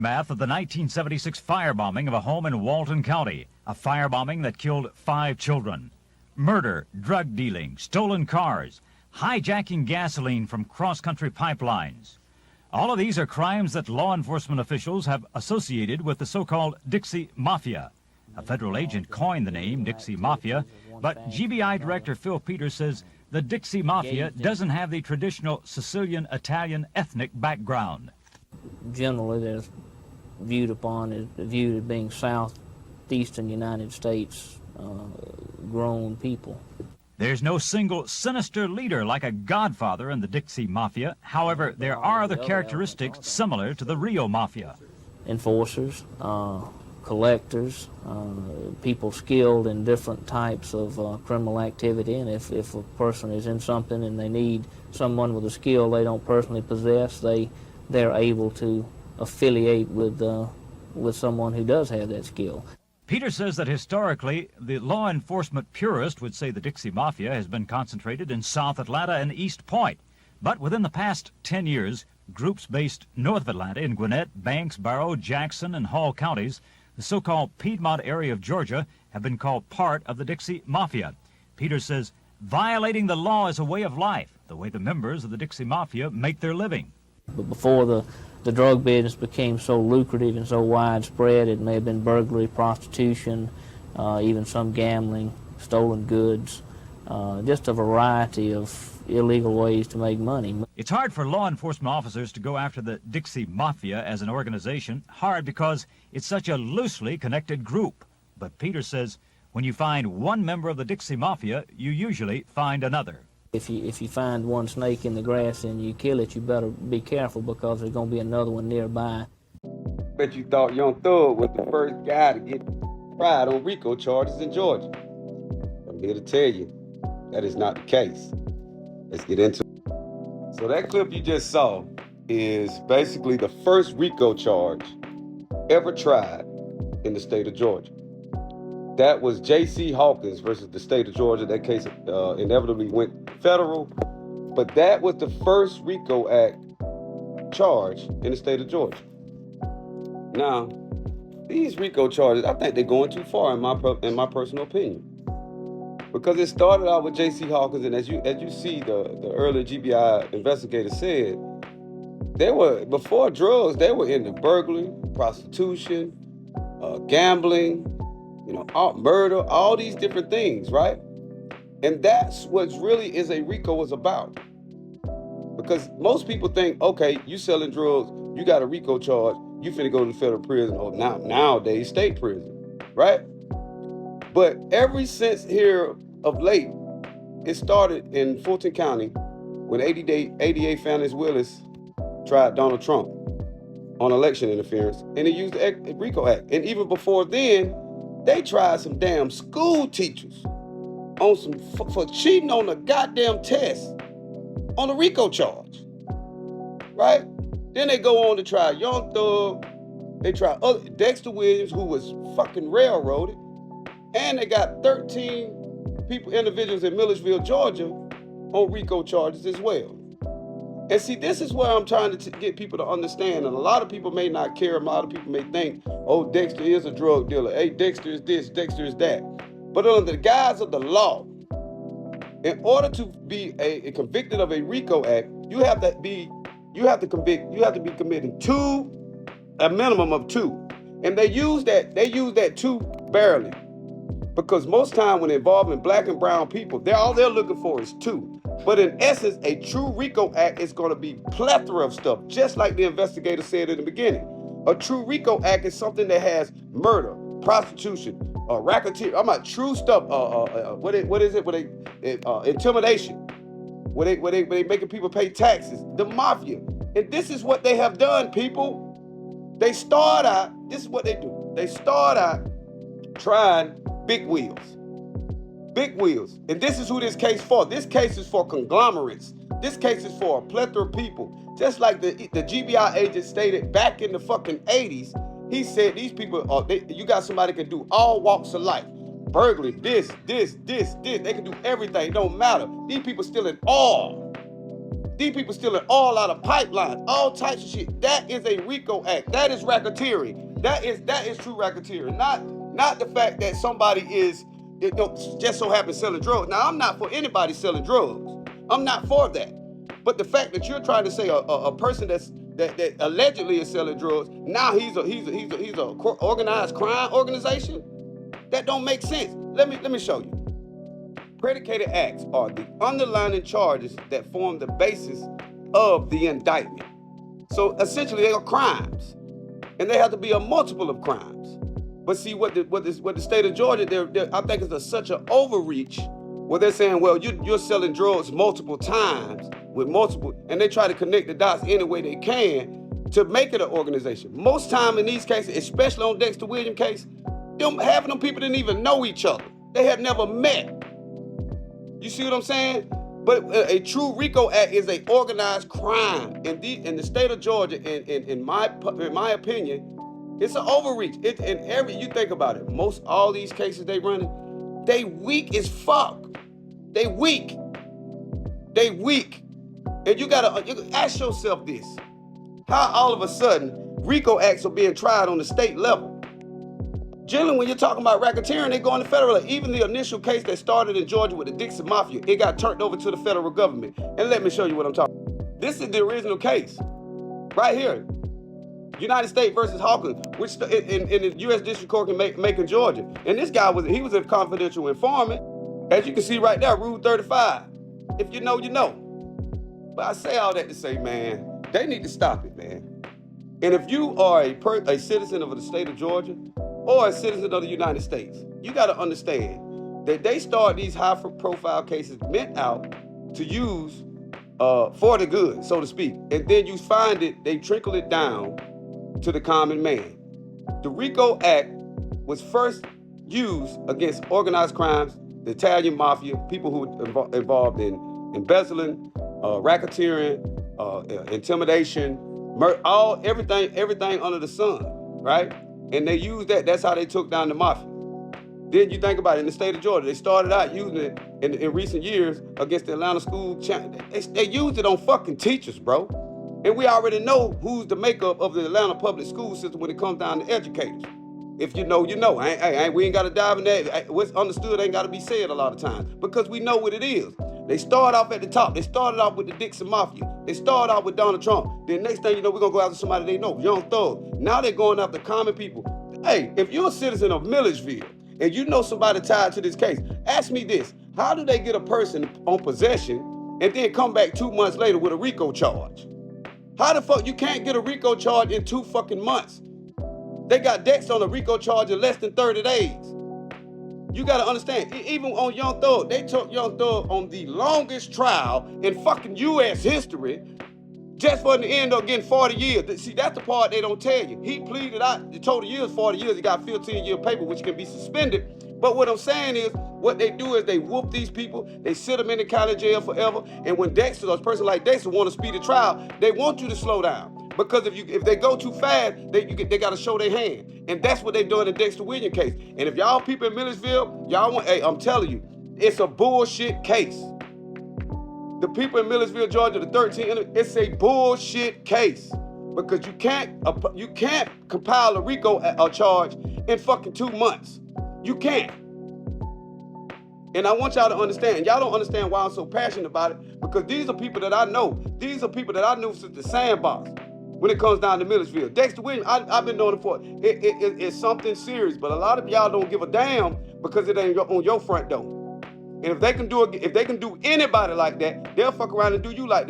Aftermath of the 1976 firebombing of a home in Walton County, a firebombing that killed 5 children. Murder, drug dealing, stolen cars, hijacking gasoline from cross-country pipelines. All of these are crimes that law enforcement officials have associated with the so-called Dixie Mafia. A federal agent coined the name Dixie Mafia, but GBI Director Phil Peters says the Dixie Mafia doesn't have the traditional Sicilian-Italian ethnic background. Generally, they're viewed as being southeastern United States grown people. There's no single sinister leader like a godfather in the Dixie Mafia. However, there are other characteristics similar to the Rio Mafia. Enforcers, collectors, people skilled in different types of criminal activity, and if a person is in something and they need someone with a skill they don't personally possess, they're able to affiliate with someone who does have that skill. Peter says that historically, the law enforcement purist would say the Dixie Mafia has been concentrated in South Atlanta and East Point. But within the past 10 years, groups based north of Atlanta in Gwinnett, Banks, Barrow, Jackson, and Hall counties, the so-called Piedmont area of Georgia, have been called part of the Dixie Mafia. Peter says violating the law is a way of life, the way the members of the Dixie Mafia make their living. But before the drug business became so lucrative and so widespread, it may have been burglary, prostitution, even some gambling, stolen goods, just a variety of illegal ways to make money. It's hard for law enforcement officers to go after the Dixie Mafia as an organization, hard because it's such a loosely connected group. But Peter says when you find one member of the Dixie Mafia, you usually find another. If you find one snake in the grass and you kill it, you better be careful because there's going to be another one nearby. Bet you thought Young Thug was the first guy to get tried on RICO charges in Georgia. I'm here to tell you that is not the case. Let's get into it. So that clip you just saw is basically the first RICO charge ever tried in the state of Georgia. That was J.C. Hawkins versus the state of Georgia. That case inevitably went federal, but that was the first RICO Act charge in the state of Georgia. Now, these RICO charges, I think they're going too far in my personal opinion, because it started out with J.C. Hawkins, and as you see, the earlier GBI investigator said, they were, before drugs, they were into burglary, prostitution, gambling, murder, all these different things, right? And that's what really is a RICO was about. Because most people think, okay, you selling drugs, you got a RICO charge, you finna go to federal prison, or nowadays state prison, right? But ever since here of late, it started in Fulton County when 88 Fanius Willis tried Donald Trump on election interference, and they used the RICO Act. And even before then, they tried some damn school teachers on for cheating on the goddamn test on a RICO charge, right? Then they go on to try Young Thug. They try Dexter Williams, who was fucking railroaded, and they got 13 individuals in Milledgeville, Georgia, on RICO charges as well. And see, this is where I'm trying to get people to understand, and a lot of people may not care. A lot of people may think, oh, Dexter is a drug dealer. Hey, Dexter is this, Dexter is that. But under the guise of the law, in order to be a convicted of a RICO Act, you have to be committing a minimum of 2. And they use that 2 barely. Because most time when involving black and brown people, all they're looking for is 2. But in essence, a true RICO Act is going to be plethora of stuff, just like the investigator said in the beginning. A true RICO Act is something that has murder, prostitution, racketeer. I'm about true stuff. What is it? Intimidation. Where they making people pay taxes. The mafia. And this is what they have done, people. They start out. This is what they do. They start out trying big wheels. Big wheels. And this is who this case for. This case is for conglomerates. This case is for a plethora of people. Just like the GBI agent stated back in the fucking 80s, he said these people, you got somebody that can do all walks of life. Burglary, this. They can do everything. It don't matter. These people stealing all. These people stealing all out of pipelines, all types of shit. That is a RICO Act. That is racketeering. That is true racketeering. Not the fact that somebody is just so happens selling drugs. Now, I'm not for anybody selling drugs. I'm not for that. But the fact that you're trying to say a person that allegedly is selling drugs, now he's a organized crime organization, that don't make sense. Let me show you. Predicated acts are the underlying charges that form the basis of the indictment. So essentially, they are crimes, and they have to be a multiple of crimes. But see, what the state of Georgia, I think it's such an overreach where they're saying, well, you're selling drugs multiple times with multiple, and they try to connect the dots any way they can to make it an organization. Most time in these cases, especially on Dexter Williams case, half of them people didn't even know each other. They had never met. You see what I'm saying? But a true RICO Act is an organized crime. In the state of Georgia, in my opinion, it's an overreach. You think about it, all these cases they running, they weak as fuck. They weak. And you gotta ask yourself this: how all of a sudden RICO Acts are being tried on the state level? Generally, when you're talking about racketeering, they go on the federal level. Even the initial case that started in Georgia with the Dixie Mafia, it got turned over to the federal government. And let me show you what I'm talking about. This is the original case, right here. United States versus Hawkins, which in the U.S. District Court in Macon, Georgia. And this guy was a confidential informant. As you can see right there, Rule 35. If you know, you know. But I say all that to say, man, they need to stop it, man. And if you are a citizen of the state of Georgia, or a citizen of the United States, you got to understand that they start these high-profile cases meant out to use for the good, so to speak. And then you find they trickle it down to the common man. The RICO Act was first used against organized crimes, the Italian mafia, people who were involved in embezzling, racketeering, intimidation, everything under the sun, right? And they used that. That's how they took down the mafia. Then you think about it, in the state of Georgia, they started out using it in recent years against the Atlanta school. They used it on fucking teachers, bro. And we already know who's the makeup of the Atlanta public school system when it comes down to educators. If you know, you know. We ain't got to dive in that. What's understood ain't got to be said a lot of times because we know what it is. They start off at the top. They started off with the Dixie Mafia. They started off with Donald Trump. Then next thing you know, we're going to go after somebody they know, Young Thug. Now they're going after common people. Hey, if you're a citizen of Milledgeville and you know somebody tied to this case, ask me this. How do they get a person on possession and then come back 2 months later with a RICO charge? How the fuck you can't get a RICO charge in 2 fucking months? They got Dexter on a RICO charge in less than 30 days. You gotta understand, even on Young Thug, they took Young Thug on the longest trial in fucking U.S. history just for him to end up getting 40 years. See, that's the part they don't tell you. He pleaded out, the total years, 40 years, he got 15-year paper, which can be suspended. But what I'm saying is, what they do is they whoop these people, they sit them in the county jail forever, and when Dexter, or a person like Dexter, want to speed a trial, they want you to slow down. Because if they go too fast, they got to show their hand. And that's what they doing in the Dexter Williams case. And if y'all people in Milledgeville, hey, I'm telling you, it's a bullshit case. The people in Milledgeville, Georgia, the 13, it's a bullshit case. Because you can't compile a RICO charge in fucking 2 months. You can't. And I want y'all to understand, and y'all don't understand why I'm so passionate about it, because these are people that I know. These are people that I knew since the sandbox. When it comes down to Milledgeville, Dexter Williams, I've been knowing it for it's something serious, but a lot of y'all don't give a damn because it ain't on your front door. And if they can do anybody like that, they'll fuck around and do you like that.